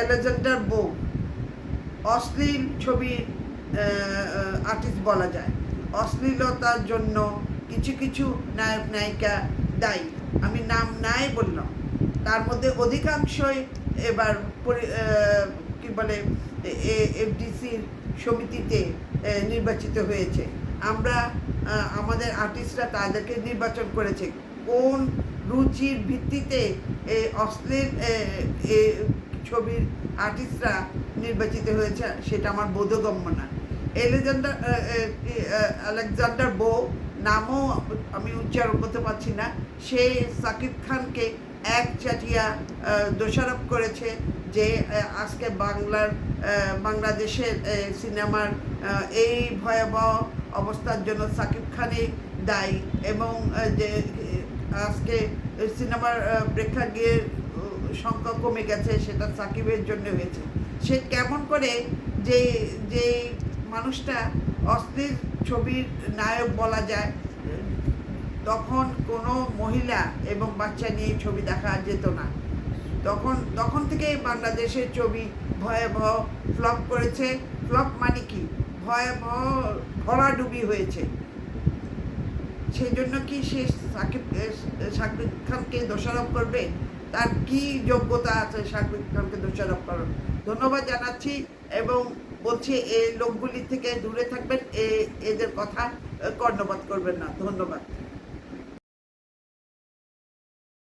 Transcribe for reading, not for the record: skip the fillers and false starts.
Alexander বো অশ্লীল ছবির আর্টিস্ট বলা যায়। অশ্লীলতার জন্য কিছু কিছু নায়ক নায়িকা দায়ী। আমি নাম নাই বললাম, তার মধ্যে অধিকাংশই এবার কি বলে এফডিসির সমিতিতে নির্বাচিত হয়েছে। আমরা আমাদের আর্টিস্টরা তাদেরকে নির্বাচন করেছে। কোন রুচির ভিত্তিতে অশ্লীল ছবির আর্টিস্টরা নির্বাচিত হয়েছে সেটা আমার বোধগম্য না। আলেকজান্ডার বো নামও আমি উচ্চারণ করতে পারছি না। সে সাকিব খানকে একচাটিয়া দোষারোপ করেছে যে আজকে বাংলাদেশের সিনেমার এই ভয়াবহ অবস্থার জন্য সাকিব খানই দায়ী, এবং যে আজকে সিনেমার প্রেক্ষাগৃহের সংখ্যা কমে গেছে সেটা সাকিবের জন্য হয়েছে। সে কেমন করে যে যে মানুষটা অশ্লীল ছবির নায়ক বলা যায়, তখন কোনো মহিলা এবং বাচ্চা নিয়ে ছবি দেখা যেত না। তখন থেকে বাংলাদেশের ছবি ভয়াবহ ফ্লপ করেছে। ফ্লপ মানে কি? ভয়াবহ ভরাডুবি হয়েছে। সেই জন্য কি সে সাকিব খানকে দোষারোপ করবে? তার কি যোগ্যতা আছে সাকিব খানকে দোষারোপ করার? ধন্যবাদ জানাচ্ছি এবং বলছি এই লোকগুলি থেকে দূরে থাকবেন, এদের কথা কর্ণপাত করবেন না। ধন্যবাদ।